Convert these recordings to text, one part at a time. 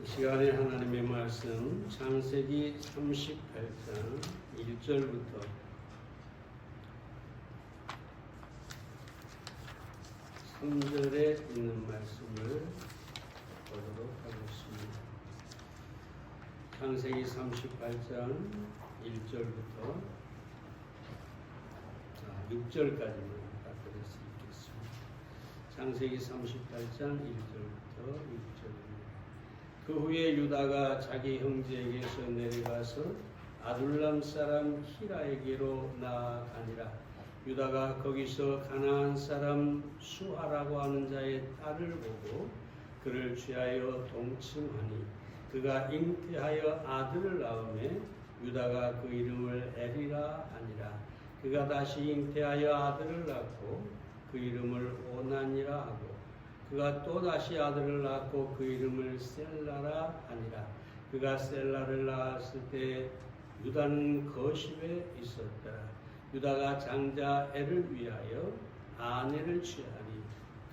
이 시간에 하나님의 말씀 창세기 38장 1절부터 3절에 있는 말씀을 보도록 하겠습니다. 창세기 38장 1절부터 6절까지만 받을 수 있겠습니다. 창세기 38장 1절부터 6절입니다. 그 후에 유다가 자기 형제에게서 내려가서 아둘람 사람 히라에게로 나아가니라. 유다가 거기서 가나안 사람 수하라고 하는 자의 딸을 보고 그를 취하여 동침하니 그가 잉태하여 아들을 낳음에 유다가 그 이름을 에리라 하니라. 그가 다시 잉태하여 아들을 낳고 그 이름을 오난이라 하고 그가 또 다시 아들을 낳고 그 이름을 셀라라 하니라. 그가 셀라를 낳았을 때 유다는 거십에 있었더라. 유다가 장자 엘을 위하여 아내를 취하니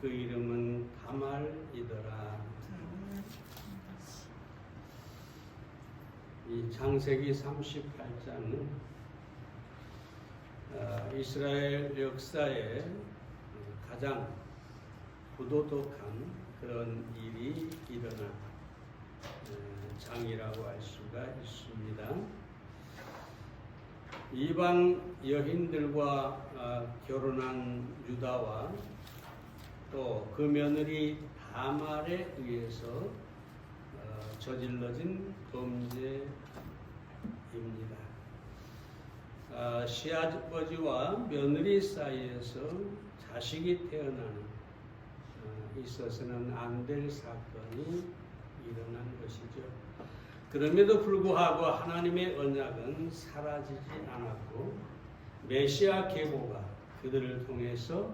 그 이름은 다말이더라. 이 창세기 38장은 이스라엘 역사에 가장 부도덕한 그런 일이 일어난 장이라고 할 수가 있습니다. 이방 여인들과 결혼한 유다와 또 그 며느리 다말에 의해서 저질러진 범죄입니다. 시아버지와 며느리 사이에서 자식이 태어나는 있어서는 안 될 사건이 일어난 것이죠. 그럼에도 불구하고 하나님의 언약은 사라지지 않았고 메시아 계보가 그들을 통해서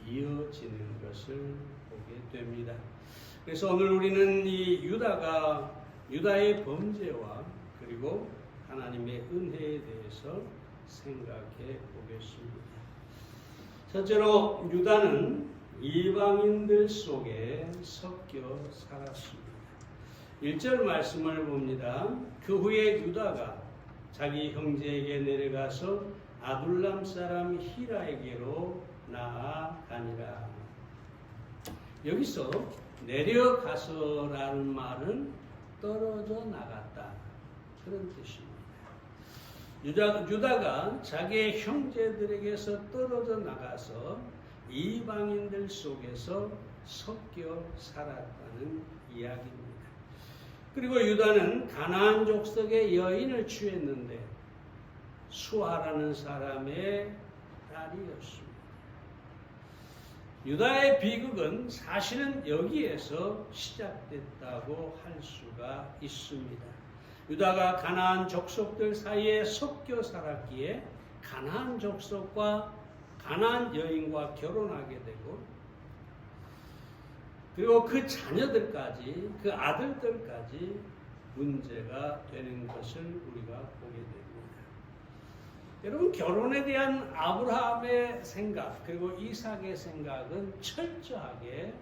이어지는 것을 보게 됩니다. 그래서 오늘 우리는 이 유다의 범죄와 그리고 하나님의 은혜에 대해서 생각해 보겠습니다. 첫째로 유다는 이방인들 속에 섞여 살았습니다. 1절 말씀을 봅니다. 그 후에 유다가 자기 형제에게 내려가서 아둘람 사람 히라에게로 나아가니라. 여기서 내려가서라는 말은 떨어져 나갔다 그런 뜻입니다. 유다가 자기의 형제들에게서 떨어져 나가서 이방인들 속에서 섞여 살았다는 이야기입니다. 그리고 유다는 가나안 족속의 여인을 취했는데 수하라는 사람의 딸이었습니다. 유다의 비극은 사실은 여기에서 시작됐다고 할 수가 있습니다. 유다가 가나안 족속들 사이에 섞여 살았기에 가나안 족속과 가나안 여인과 결혼하게 되고 그리고 그 자녀들까지 그 아들들까지 문제가 되는 것을 우리가 보게 됩니다. 여러분 결혼에 대한 아브라함의 생각 그리고 이삭의 생각은 철저하게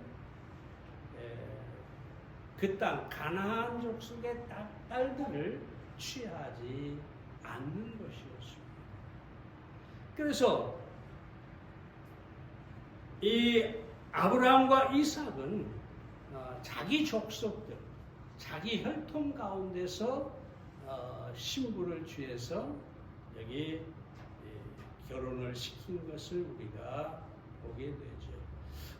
그 땅 가나안 족속의 딸들을 취하지 않는 것이었습니다. 그래서 이 아브라함과 이삭은 자기 족속들, 자기 혈통 가운데서 신부를 취해서 여기 결혼을 시킨 것을 우리가 보게 되죠.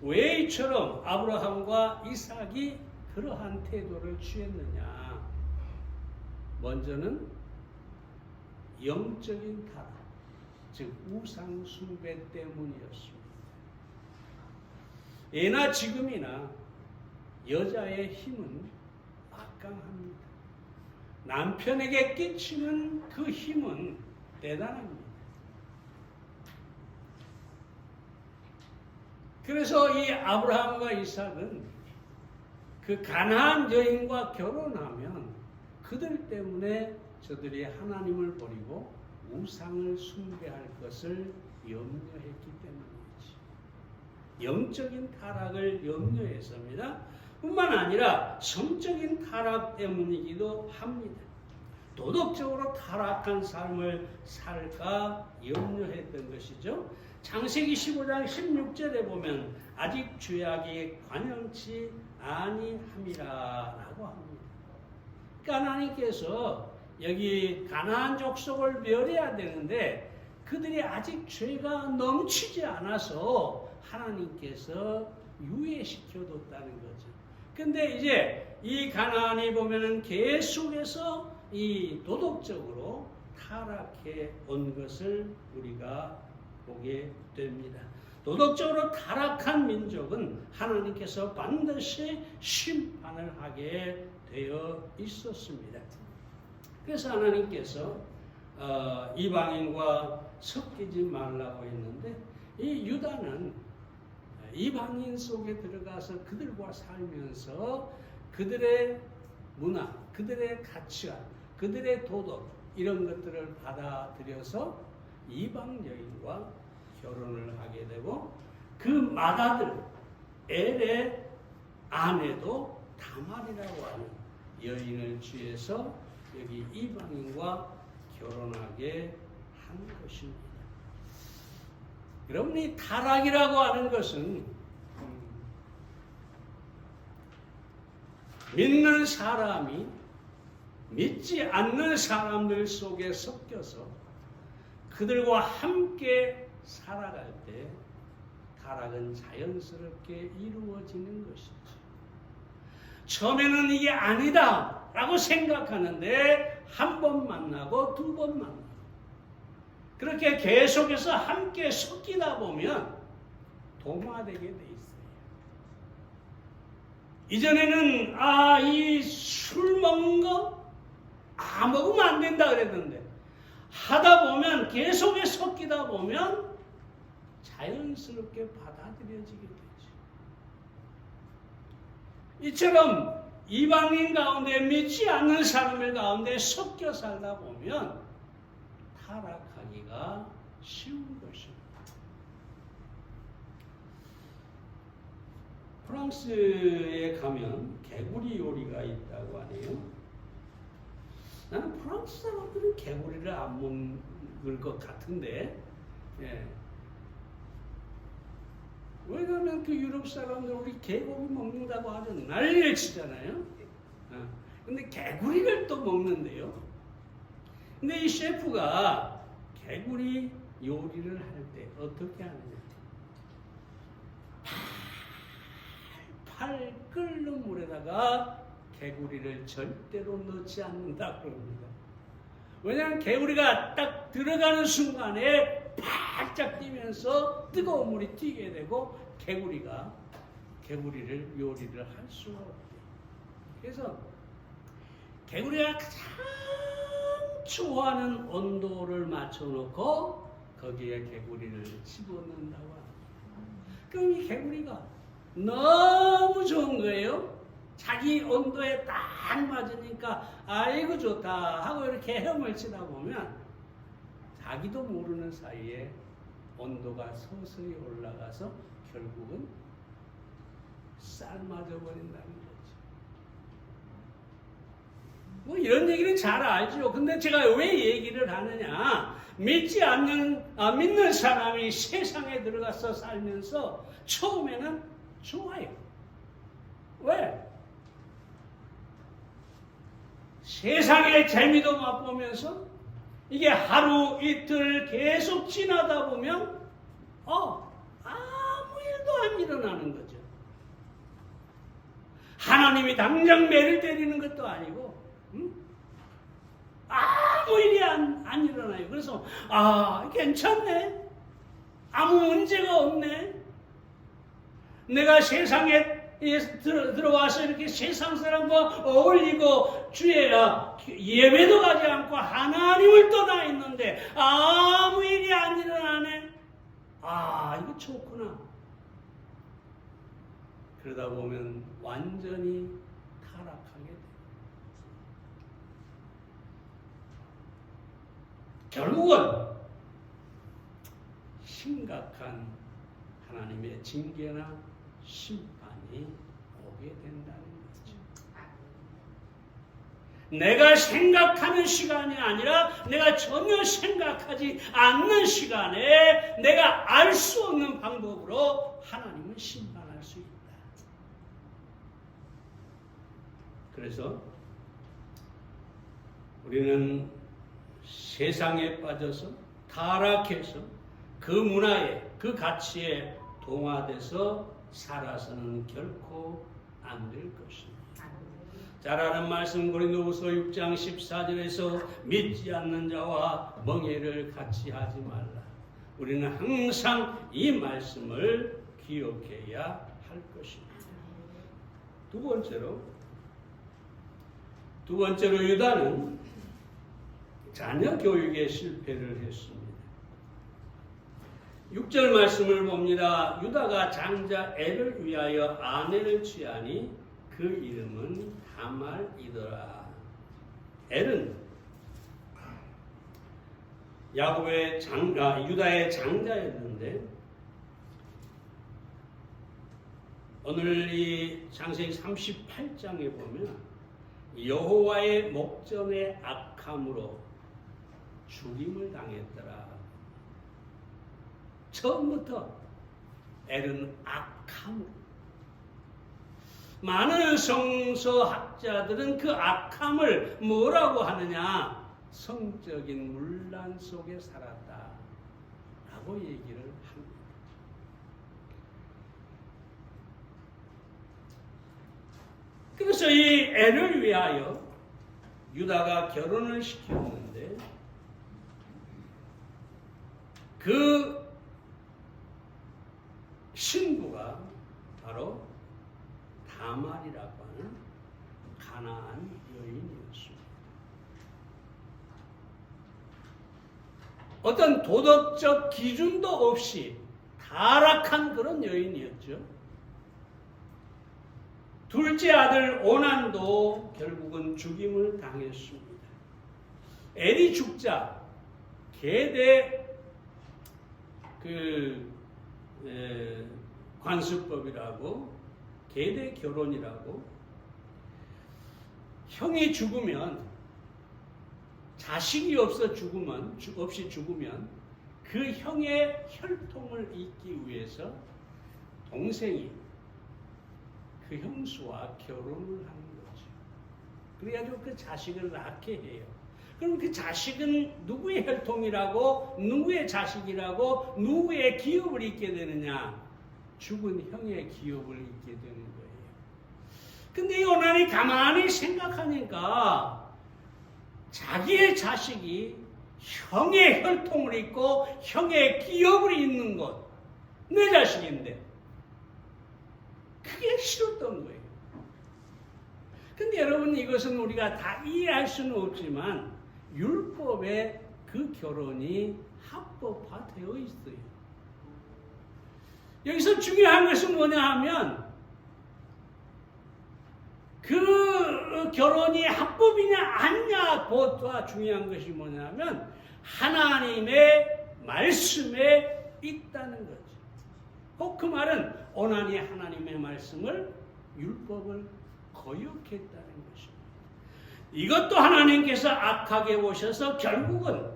왜 이처럼 아브라함과 이삭이 그러한 태도를 취했느냐? 먼저는 영적인 타락, 즉 우상 숭배 때문이었습니다. 예나 지금이나 여자의 힘은 막강합니다. 남편에게 끼치는 그 힘은 대단합니다. 그래서 이 아브라함과 이삭은 그 가나안 여인과 결혼하면 그들 때문에 저들이 하나님을 버리고 우상을 숭배할 것을 염려했기 때문이지. 영적인 타락을 염려해서입니다. 뿐만 아니라 성적인 타락 때문이기도 합니다. 도덕적으로 타락한 삶을 살까 염려했던 것이죠. 창세기 15장 16절에 보면 아직 죄악이 관영치 아니함이라라고 합니다. 그러니까 하나님께서 여기 가나안 족속을 멸해야 되는데 그들이 아직 죄가 넘치지 않아서 하나님께서 유예시켜뒀다는 거죠. 근데 이제 이 가나안이 보면은 계속해서 이 도덕적으로 타락해 온 것을 우리가 보게 됩니다. 도덕적으로 타락한 민족은 하나님께서 반드시 심판을 하게 되어 있었습니다. 그래서 하나님께서 이방인과 섞이지 말라고 했는데 이 유다는 이방인 속에 들어가서 그들과 살면서 그들의 문화, 그들의 가치관, 그들의 도덕 이런 것들을 받아들여서 이방 여인과 결혼을 하게 되고 그 맏아들 엘의 아내도 다말이라고 하는 여인을 취해서 여기 이방인과 결혼하게 한 것입니다. 여러분, 이 타락이라고 하는 것은 믿는 사람이 믿지 않는 사람들 속에 섞여서 그들과 함께 살아갈 때 타락은 자연스럽게 이루어지는 것이죠. 처음에는 이게 아니다 라고 생각하는데 한 번 만나고 두 번 만나고 그렇게 계속해서 함께 섞이다 보면 동화되게 돼 있어요. 이전에는 이 술 먹는 거 먹으면 안 된다 그랬는데 하다 보면 계속해 섞이다 보면 자연스럽게 받아들여지게 되죠. 이처럼 이방인 가운데 믿지 않는 사람들 가운데 섞여 살다 보면 타락하기가 쉬운 것입니다. 프랑스에 가면 개구리 요리가 있다고 하네요. 나는 프랑스 사람들은 개구리를 안 먹을 것 같은데, 왜냐하면 그 유럽 사람들 우리 개고기 먹는다고 아주 난리를 치잖아요. 근데 개구리를 또 먹는데요. 근데 이 셰프가 개구리 요리를 할 때 어떻게 하느냐. 팔 끓는 물에다가 개구리를 절대로 넣지 않는다고 합니다. 왜냐하면 개구리가 딱 들어가는 순간에 바짝 뛰면서 뜨거운 물이 튀게 되고 개구리를 요리를 할 수가 없대요. 그래서 개구리가 가장 좋아하는 온도를 맞춰놓고 거기에 개구리를 집어넣는다고 합니다. 그럼 이 개구리가 너무 좋은 거예요. 자기 온도에 딱 맞으니까 아이고 좋다 하고 이렇게 헤엄을 치다 보면 자기도 모르는 사이에 온도가 서서히 올라가서 결국은 삶아져 버린다는 거죠. 뭐 이런 얘기는 잘 알죠. 근데 제가 왜 얘기를 하느냐. 믿는 사람이 세상에 들어가서 살면서 처음에는 좋아요. 왜? 세상의 재미도 맛보면서 이게 하루 이틀 계속 지나다 보면 아무 일도 안 일어나는 거죠. 하나님이 당장 매를 때리는 것도 아니고 아무 일이 안 일어나요. 그래서 괜찮네. 아무 문제가 없네. 내가 세상에 들어와서 이렇게 세상 사람과 어울리고 주의 예배도 가지 않고 하나님을 떠나 있는데 아무 일이 안 일어나네. 이거 좋구나. 그러다 보면 완전히 타락하게 돼요. 결국은 심각한 하나님의 징계나 심판이 오게 된다는 거죠. 내가 생각하는 시간이 아니라 내가 전혀 생각하지 않는 시간에 내가 알 수 없는 방법으로 하나님을 심판할 수 있다. 그래서 우리는 세상에 빠져서 타락해서 그 문화에 그 가치에 동화돼서 살아서는 결코 안 될 것입니다. 잘 아는 말씀 고린도후서 6장 14절에서 믿지 않는 자와 멍에를 같이 하지 말라. 우리는 항상 이 말씀을 기억해야 할 것입니다. 두 번째로 유다는 자녀 교육에 실패를 했습니다. 6절 말씀을 봅니다. 유다가 장자 엘을 위하여 아내를 취하니 그 이름은 다말이더라. 엘은 유다의 장자였는데 오늘 이 창세기 38장에 보면 여호와의 목전의 악함으로 죽임을 당했더라. 처음부터 엘은 악함으로. 많은 성서학자들은 그 악함을 뭐라고 하느냐? 성적인 문란 속에 살았다 라고 얘기를 합니다. 그래서 이 엘을 위하여 유다가 결혼을 시켰는데 그 신부가 바로 다말이라고 하는 가나안 여인이었습니다. 어떤 도덕적 기준도 없이 타락한 그런 여인이었죠. 둘째 아들 오난도 결국은 죽임을 당했습니다. 엘이 죽자 계대 관습법이라고 계대 결혼이라고 형이 죽으면 자식이 없이 죽으면 그 형의 혈통을 잇기 위해서 동생이 그 형수와 결혼을 하는 거죠. 그래가지고 그 자식을 낳게 해요. 그럼 그 자식은 누구의 혈통이라고, 누구의 자식이라고, 누구의 기업을 잇게 되느냐? 죽은 형의 기업을 잇게 되는 거예요. 근데 이 오난이 가만히 생각하니까 자기의 자식이 형의 혈통을 잇고 형의 기업을 잇는 것, 내 자식인데 그게 싫었던 거예요. 근데 여러분, 이것은 우리가 다 이해할 수는 없지만 율법에 그 결혼이 합법화되어 있어요. 여기서 중요한 것은 뭐냐 하면 그 결혼이 합법이냐 아니냐보다 중요한 것이 뭐냐 하면 하나님의 말씀에 있다는 거죠. 꼭 그 말은 오난이 하나님의 말씀을, 율법을 거역했다는 것입니다. 이것도 하나님께서 악하게 보셔서 결국은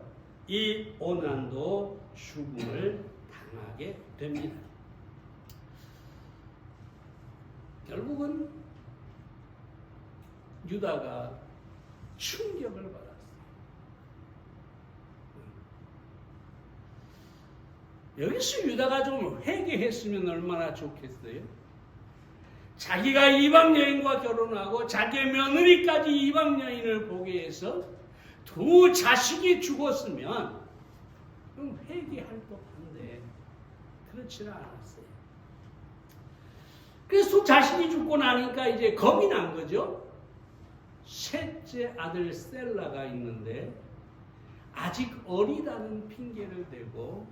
이 오난도 죽음을 당하게 됩니다. 결국은 유다가 충격을 받았어요. 여기서 유다가 좀 회개했으면 얼마나 좋겠어요? 자기가 이방 여인과 결혼하고 자기의 며느리까지 이방 여인을 보게 해서 두 자식이 죽었으면 그럼 회개할 법한데 그렇지는 않았어요. 그래서 두 자식이 죽고 나니까 이제 겁이 난 거죠. 셋째 아들 셀라가 있는데 아직 어리다는 핑계를 대고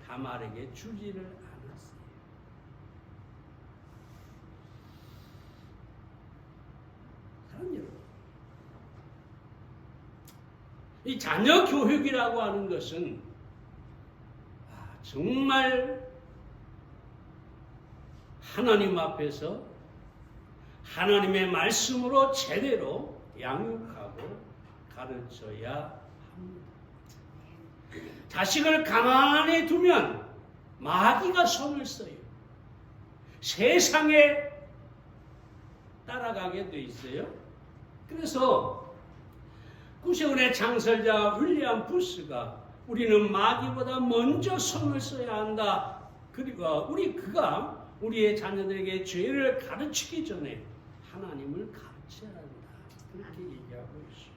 다말에게 주지를 않았어요. 사랑 여러분, 이 자녀 교육이라고 하는 것은 정말 하나님 앞에서 하나님의 말씀으로 제대로 양육하고 가르쳐야 합니다. 자식을 가만히 두면 마귀가 손을 써요. 세상에 따라가게 돼 있어요. 그래서 구세군의 창설자 윌리엄 부스가 우리는 마귀보다 먼저 손을 써야 한다. 그리고 그가 우리의 자녀들에게 죄를 가르치기 전에 하나님을 가르쳐야 한다. 그렇게 얘기하고 있습니다.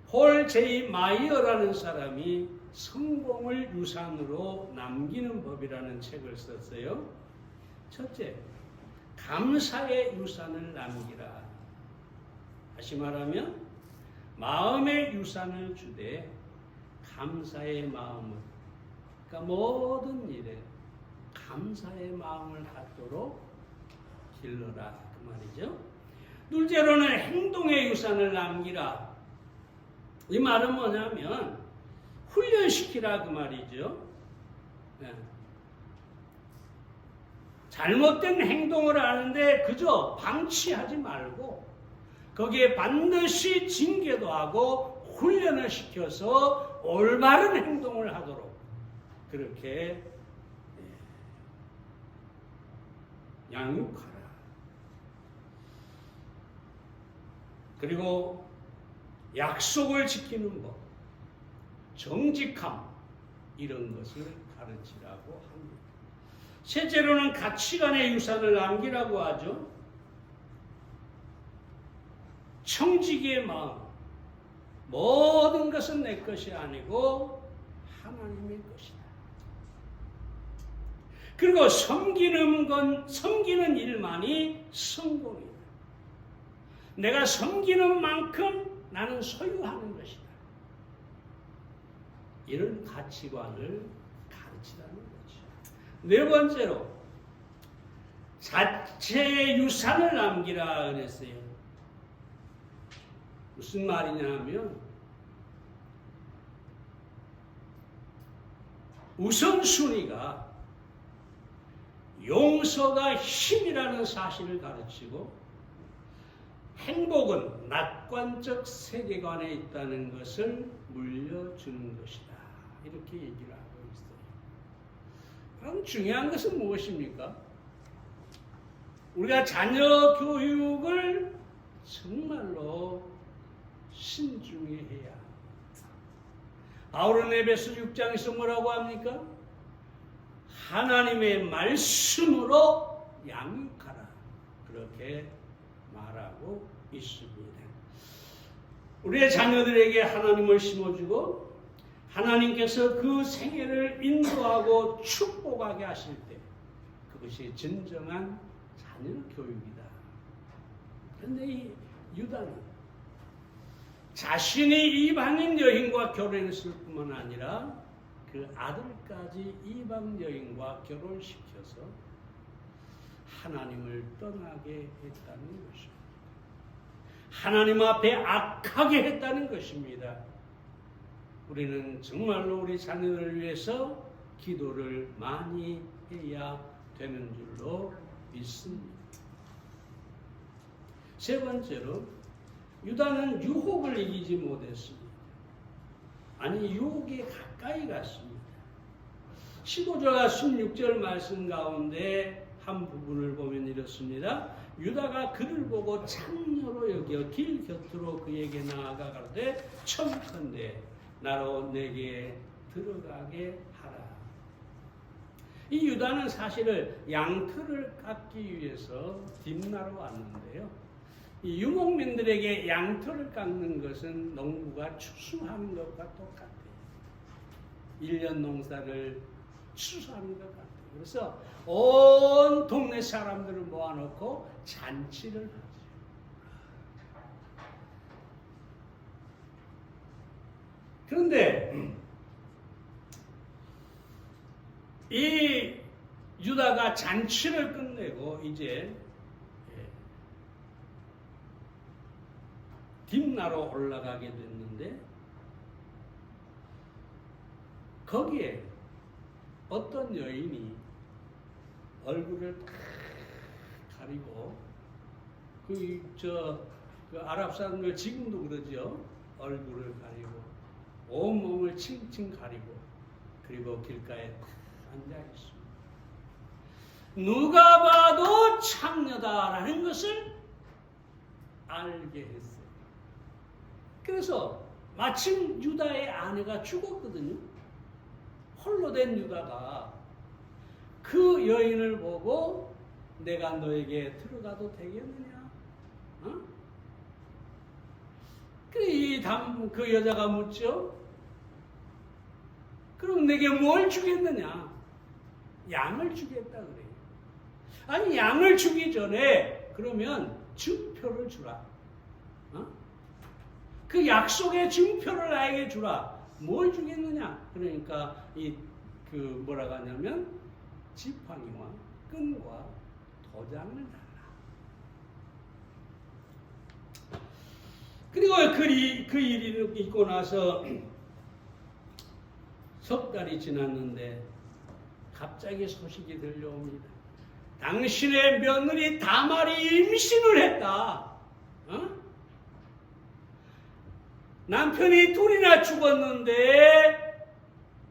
폴 제이 마이어라는 사람이 성공을 유산으로 남기는 법이라는 책을 썼어요. 첫째, 감사의 유산을 남기라. 다시 말하면 마음의 유산을 주되 감사의 마음을, 그러니까 모든 일에 감사의 마음을 갖도록 길러라 그 말이죠. 둘째로는 행동의 유산을 남기라. 이 말은 뭐냐면 훈련시키라 그 말이죠. 네. 잘못된 행동을 하는데 그저 방치하지 말고 거기에 반드시 징계도 하고 훈련을 시켜서 올바른 행동을 하도록 그렇게 양육하라. 그리고 약속을 지키는 법, 정직함 이런 것을 가르치라고 합니다. 셋째로는 가치관의 유산을 남기라고 하죠. 청지기의 마음, 모든 것은 내 것이 아니고 하나님의 것이다. 그리고 섬기는 일만이 성공이다. 내가 섬기는 만큼 나는 소유하는 것이다. 이런 가치관을 가르치라는 거죠. 네 번째로 자체의 유산을 남기라 그랬어요. 무슨 말이냐 하면 우선순위가 용서가 힘이라는 사실을 가르치고 행복은 낙관적 세계관에 있다는 것을 물려주는 것이다. 이렇게 얘기를 하고 있어요. 그럼 중요한 것은 무엇입니까? 우리가 자녀 교육을 정말로 신중히 해야 합니다. 바울은 에베소 6장에서 뭐라고 합니까? 하나님의 말씀으로 양육하라. 그렇게 말하고 있습니다. 우리의 자녀들에게 하나님을 심어주고 하나님께서 그 생애를 인도하고 축복하게 하실 때 그것이 진정한 자녀 교육이다. 그런데 이 유다는 자신이 이방인 여인과 결혼했을 뿐만 아니라 그 아들까지 이방 여인과 결혼시켜서 하나님을 떠나게 했다는 것입니다. 하나님 앞에 악하게 했다는 것입니다. 우리는 정말로 우리 자녀들을 위해서 기도를 많이 해야 되는 줄로 믿습니다. 세 번째로 유다는 유혹을 이기지 못했습니다. 아니 유혹에 가까이 갔습니다. 15절과 16절 말씀 가운데 한 부분을 보면 이렇습니다. 유다가 그를 보고 창녀로 여겨 길 곁으로 그에게 나아가 가로되 청컨대 나로 내게 들어가게 하라. 이 유다는 사실은 양털을 깎기 위해서 딥나로 왔는데요. 이 유목민들에게 양털을 깎는 것은 농부가 추수하는 것과 똑같아요. 1년 농사를 추수하는 것 같아요. 그래서 온 동네 사람들을 모아놓고 잔치를 하죠. 그런데 이 유다가 잔치를 끝내고 이제 딥나로 올라가게 됐는데 거기에 어떤 여인이 얼굴을 탁 가리고 그 아랍 사람들 지금도 그러죠. 얼굴을 가리고 온 몸을 칭칭 가리고 그리고 길가에 앉아 있습니다. 누가 봐도 창녀다라는 것을 알게 했어요. 그래서 마침 유다의 아내가 죽었거든요. 홀로 된 유다가 그 여인을 보고 내가 너에게 들어가도 되겠느냐? 그 여자가 묻죠. 그럼 내게 뭘 주겠느냐? 양을 주겠다 그래요. 아니 양을 주기 전에 그러면 증표를 주라. 그 약속의 증표를 나에게 주라. 뭘 주겠느냐? 그러니까 뭐라고 하냐면 지팡이와 끈과 도장을 달라. 그리고 그 일이 있고 나서 석 달이 지났는데 갑자기 소식이 들려옵니다. 당신의 며느리 다말이 임신을 했다. 남편이 둘이나 죽었는데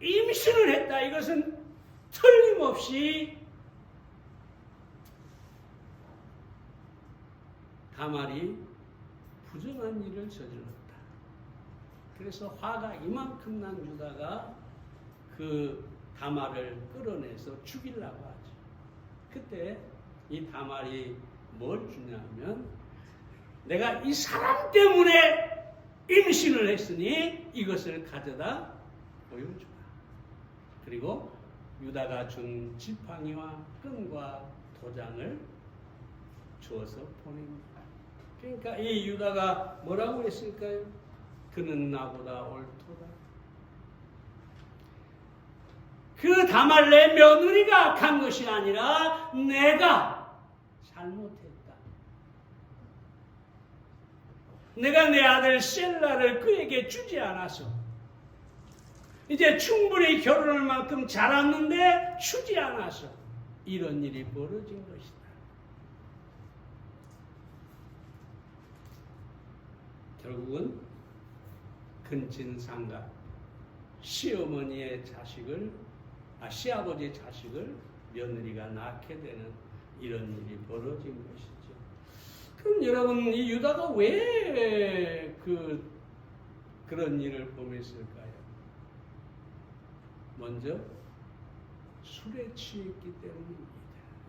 임신을 했다. 이것은 틀림없이 다말이 부정한 일을 저질렀다. 그래서 화가 이만큼 난 유다가 그 다말을 끌어내서 죽이려고 하죠. 그때 이 다말이 뭘 주냐면 내가 이 사람 때문에 임신을 했으니 이것을 가져다 보여주라. 그리고 유다가 준 지팡이와 끈과 도장을 주어서 보냅니다. 그러니까 이 유다가 뭐라고 했을까요? 그는 나보다 옳도다. 그 다말 내 며느리가 간 것이 아니라 내가 잘못했다. 내가 내 아들 셀라를 그에게 주지 않아서 이제 충분히 결혼할 만큼 자랐는데 주지 않아서 이런 일이 벌어진 것이다. 결국은 근친상간 시어머니의 시아버지의 자식을 며느리가 낳게 되는 이런 일이 벌어진 것이죠. 그럼 여러분 이 유다가 왜 그런 일을 범했을까요? 먼저 술에 취했기 때문입니다.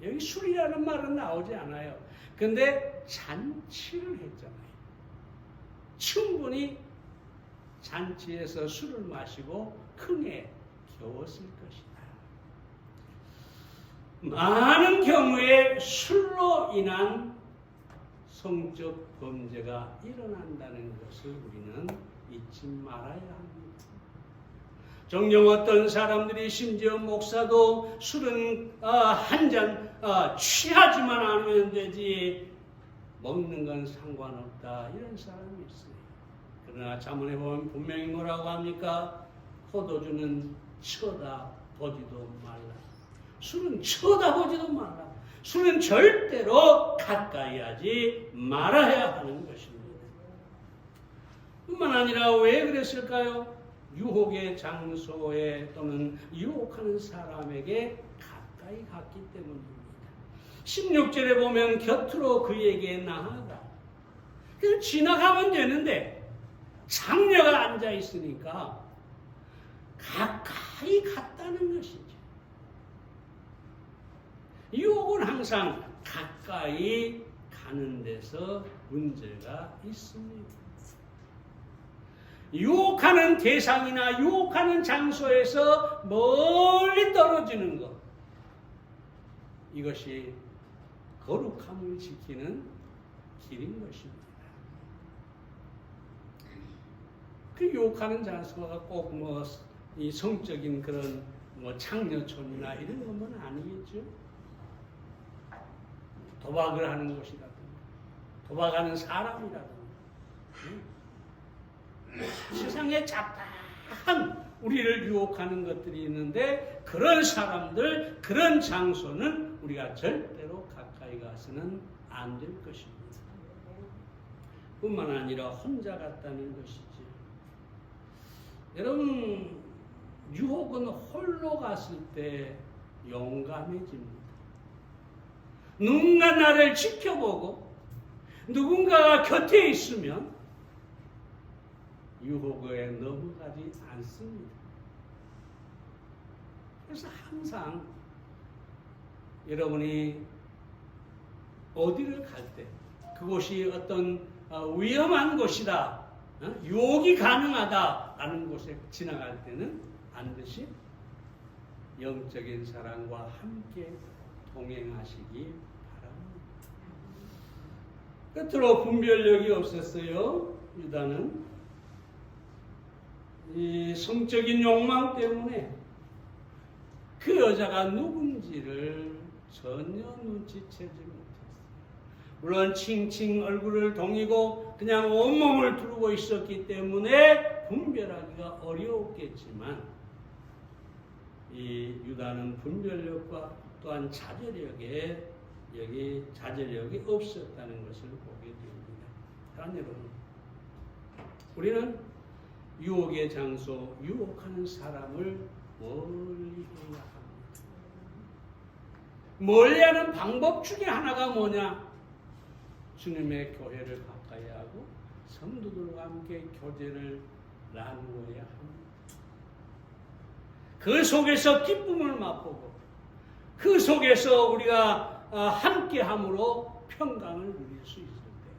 여기 술이라는 말은 나오지 않아요. 근데 잔치를 했잖아요. 충분히 잔치에서 술을 마시고 흥에 겨웠을 것이다. 많은 경우에 술로 인한 성적 범죄가 일어난다는 것을 우리는 잊지 말아야 합니다. 종종 어떤 사람들이 심지어 목사도 술은 한 잔 취하지만 않으면 되지 먹는 건 상관없다 이런 사람이 있어요. 그러나 자문해 보면 분명히 뭐라고 합니까? 포도주는 쳐다보지도 말라. 술은 쳐다보지도 말라. 술은 절대로 가까이 하지 말아야 하는 것입니다. 뿐만 아니라 왜 그랬을까요? 유혹의 장소에 또는 유혹하는 사람에게 가까이 갔기 때문입니다. 16절에 보면 곁으로 그에게 나아가. 그냥 지나가면 되는데 장녀가 앉아 있으니까 가까이 갔다는 것이죠. 유혹은 항상 가까이 가는 데서 문제가 있습니다. 유혹하는 대상이나 유혹하는 장소에서 멀리 떨어지는 것, 이것이 거룩함을 지키는 길인 것입니다. 그 유혹하는 장소가 꼭 이 성적인 그런 창녀촌이나 이런 것만 아니겠죠. 도박을 하는 곳이라든가, 도박하는 사람이라든가, 세상에 잡다한 우리를 유혹하는 것들이 있는데 그런 사람들, 그런 장소는 우리가 절대로 가까이 가서는 안 될 것입니다. 뿐만 아니라 혼자 갔다는 것이지. 여러분, 유혹은 홀로 갔을 때 용감해집니다. 누군가 나를 지켜보고 누군가가 곁에 있으면 유혹에 넘어가지 않습니다. 그래서 항상 여러분이 어디를 갈 때 그곳이 어떤 위험한 곳이다, 유혹이 가능하다라는 곳에 지나갈 때는 반드시 영적인 사랑과 함께 동행하시기 바랍니다. 끝으로 분별력이 없었어요. 유다는 이 성적인 욕망 때문에 그 여자가 누군지를 전혀 눈치채지 못했어요. 물론 칭칭 얼굴을 동이고 그냥 온몸을 두르고 있었기 때문에 분별하기가 어려웠겠지만 이 유다는 분별력과 또한 자제력이 없었다는 것을 보게 됩니다. 사랑하는 여러분, 우리는 유혹의 장소, 유혹하는 사람을 멀리해야 합니다. 멀리하는 방법 중에 하나가 뭐냐? 주님의 교회를 가까이 하고 성도들과 함께 교제를 나누어야 합니다. 그 속에서 기쁨을 맛보고 그 속에서 우리가 함께함으로 평강을 누릴 수 있을 때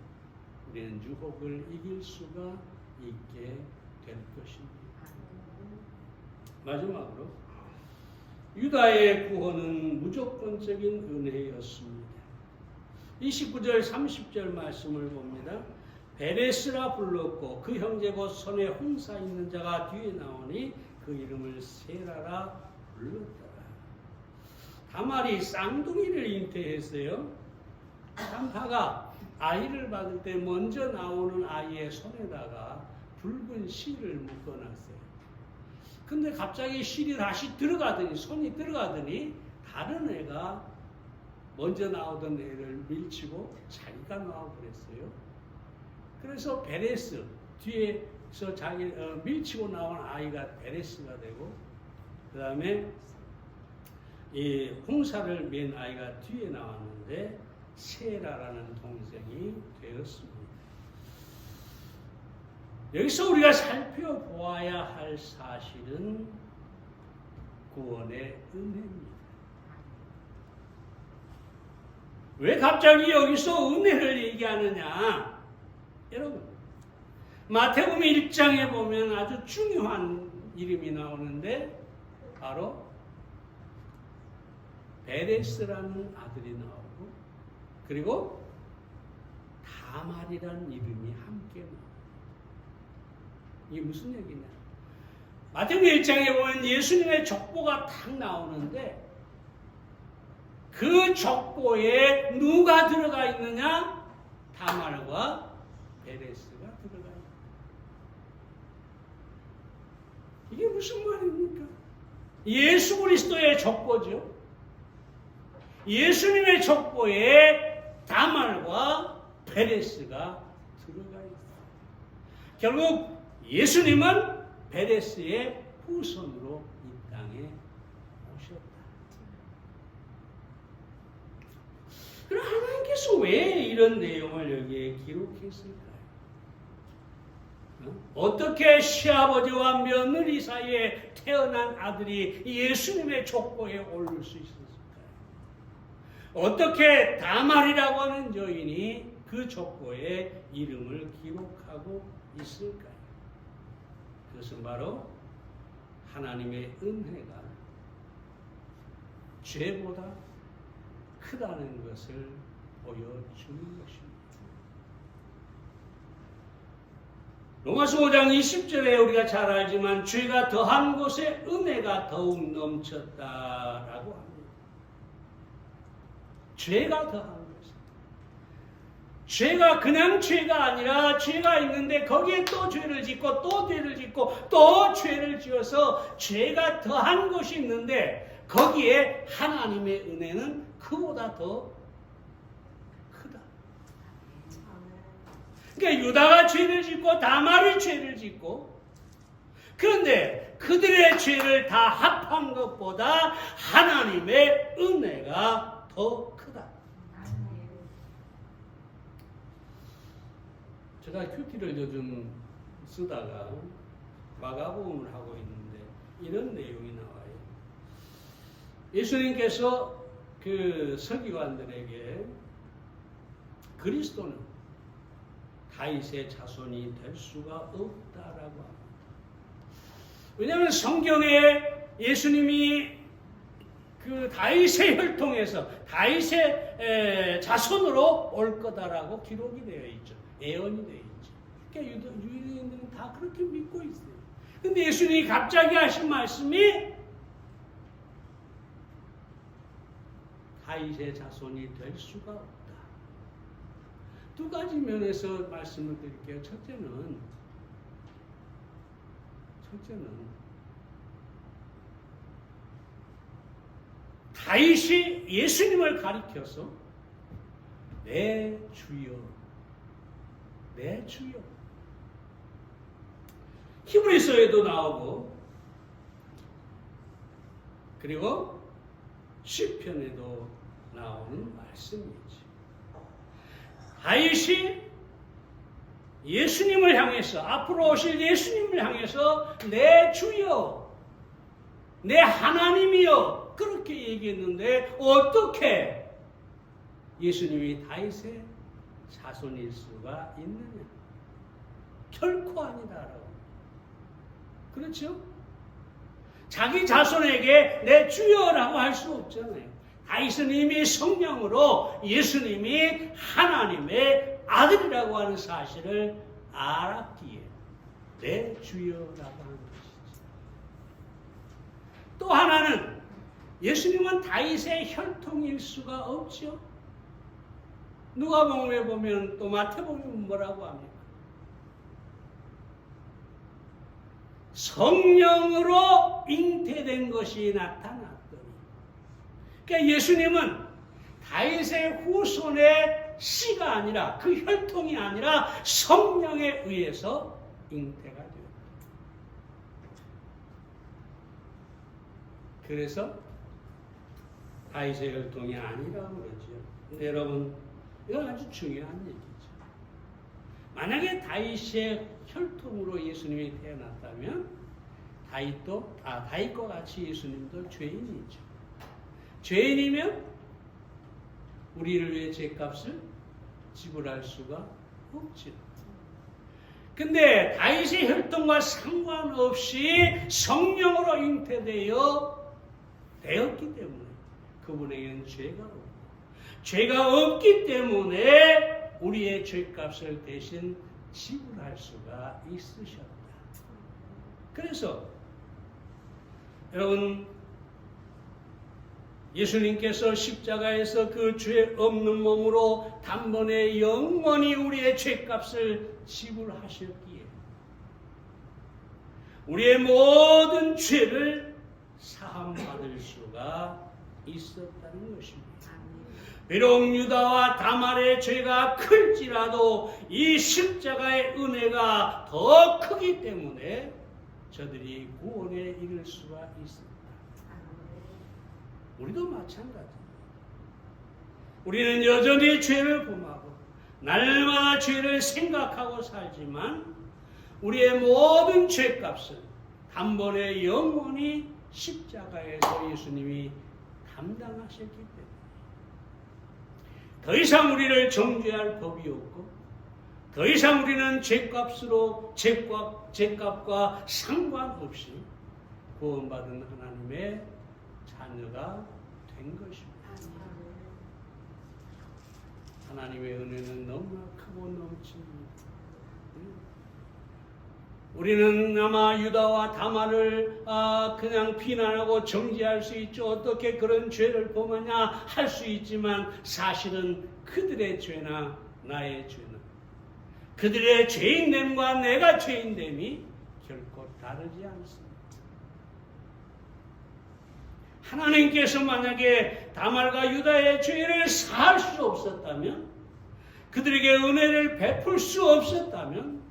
우리는 유혹을 이길 수가 있게 될 것입니다. 마지막으로 유다의 구원은 무조건적인 은혜였습니다. 29절 30절 말씀을 봅니다. 베레스라 불렀고 그 형제 곧 손에 홍사 있는 자가 뒤에 나오니 그 이름을 세라라 불렀더라. 다말이 쌍둥이를 잉태했어요. 산파가 아이를 받을 때 먼저 나오는 아이의 손에다가 붉은 실을 묶어놨어요. 근데 갑자기 실이 다시 손이 들어가더니 다른 애가 먼저 나오던 애를 밀치고 자기가 나와버렸어요. 그래서 베레스, 뒤에서 밀치고 나온 아이가 베레스가 되고, 그 다음에 이 홍사를 맨 아이가 뒤에 나왔는데 세라라는 동생이 되었습니다. 여기서 우리가 살펴보아야 할 사실은 구원의 은혜입니다. 왜 갑자기 여기서 은혜를 얘기하느냐? 여러분, 마태복음 1장에 보면 아주 중요한 이름이 나오는데 바로 베레스라는 아들이 나오고 그리고 다말이라는 이름이 함께 나옵니다. 이게 무슨 얘기냐? 마태복음 1장에 보면 예수님의 족보가 딱 나오는데 그 족보에 누가 들어가 있느냐? 다말과 베레스가 들어가 있다. 이게 무슨 말입니까? 예수 그리스도의 족보죠. 예수님의 족보에 다말과 베레스가 들어가 있다. 결국 예수님은 베레스의 후손으로 이 땅에 오셨다. 그럼 하나님께서 왜 이런 내용을 여기에 기록했을까요? 어떻게 시아버지와 며느리 사이에 태어난 아들이 예수님의 족보에 오를 수 있었을까요? 어떻게 다말이라고 하는 여인이 그 족보에 이름을 기록하고 있을까요? 그것은 바로 하나님의 은혜가 죄보다 크다는 것을 보여주는 것입니다. 로마서 5장 20절에 우리가 잘 알지만 죄가 더한 곳에 은혜가 더욱 넘쳤다라고 합니다. 죄가 더한 곳에. 죄가 그냥 죄가 아니라 죄가 있는데 거기에 또 죄를 짓고 또 죄를 짓고 또 죄를 지어서 죄가 더한 곳이 있는데 거기에 하나님의 은혜는 그보다 더 크다. 그러니까 유다가 죄를 짓고 다말이 죄를 짓고, 그런데 그들의 죄를 다 합한 것보다 하나님의 은혜가 더 크다. 제가 큐티를 요즘 쓰다가 마가복음을 하고 있는데 이런 내용이 나와요. 예수님께서 그 서기관들에게 그리스도는 다윗의 자손이 될 수가 없다라고 합니다. 왜냐하면 성경에 예수님이 그 다윗의 혈통에서 다윗의 자손으로 올 거다라고 기록이 되어 있죠. 예언이 되어 있죠. 그러니까 유대인들은 다 그렇게 믿고 있어요. 근데 예수님이 갑자기 하신 말씀이 다윗의 자손이 될 수가 없다. 두 가지 면에서 말씀을 드릴게요. 첫째는 다윗이 예수님을 가리켜서 내 주여, 내 주여. 히브리서에도 나오고, 그리고 시편에도 나오는 말씀이지. 다윗이 예수님을 향해서, 앞으로 오실 예수님을 향해서 내 주여, 내 하나님이여, 그렇게 얘기했는데 어떻게 예수님이 다윗의 자손일 수가 있느냐? 결코 아니다라고. 그렇죠? 자기 자손에게 내 주여라고 할 수 없잖아요. 다윗은 이미 성령으로 예수님이 하나님의 아들이라고 하는 사실을 알았기에 내 주여라고 하는 것이지. 또 하나는 예수님은 다윗의 혈통일 수가 없죠. 누가복음에 보면, 또 마태복음에 뭐라고 합니까? 성령으로 잉태된 것이 나타났더니. 그러니까 예수님은 다윗의 후손의 씨가 아니라, 그 혈통이 아니라 성령에 의해서 잉태가 되었다. 그래서 다윗의 혈통이 아니라고 그러죠. 근데 여러분, 이건 아주 중요한 얘기죠. 만약에 다윗의 혈통으로 예수님이 태어났다면 다윗과 같이 예수님도 죄인이죠. 죄인이면 우리를 위해 죄값을 지불할 수가 없죠. 근데 다윗의 혈통과 상관없이 성령으로 되었기 때문에 그분에게는 죄가 없고, 죄가 없기 때문에 우리의 죄값을 대신 지불할 수가 있으셨다. 그래서 여러분, 예수님께서 십자가에서 그 죄 없는 몸으로 단번에 영원히 우리의 죄값을 지불하셨기에 우리의 모든 죄를 사함받을 수가 있었다는 것입니다. 비록 유다와 다말의 죄가 클지라도 이 십자가의 은혜가 더 크기 때문에 저들이 구원에 이를 수가 있습니다. 우리도 마찬가지입니다. 우리는 여전히 죄를 범하고 날마다 죄를 생각하고 살지만 우리의 모든 죄값은 단번에 영원히 십자가에서 예수님이 담당하셨기 때문에 더 이상 우리를 정죄할 법이 없고, 더 이상 우리는 죄값과 상관없이 구원받은 하나님의 자녀가 된 것입니다. 하나님의 은혜는 너무나 크고 넘칩니다. 우리는 아마 유다와 다말을 그냥 비난하고 정죄할 수 있죠. 어떻게 그런 죄를 범하냐 할 수 있지만 사실은 그들의 죄나 나의 죄나 그들의 죄인됨과 내가 죄인됨이 결코 다르지 않습니다. 하나님께서 만약에 다말과 유다의 죄를 사할 수 없었다면, 그들에게 은혜를 베풀 수 없었다면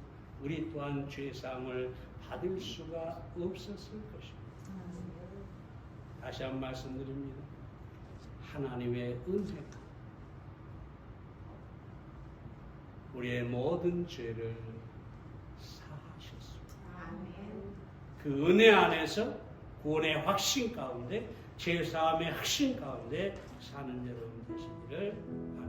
우리 또한 죄사함을 받을 수가 없었을 것입니다. 다시 한 번 말씀드립니다. 하나님의 은혜가 우리의 모든 죄를 사하셨습니다. 그 은혜 안에서 구원의 확신 가운데, 죄사함의 확신 가운데 사는 여러분 되시기를 바랍니다.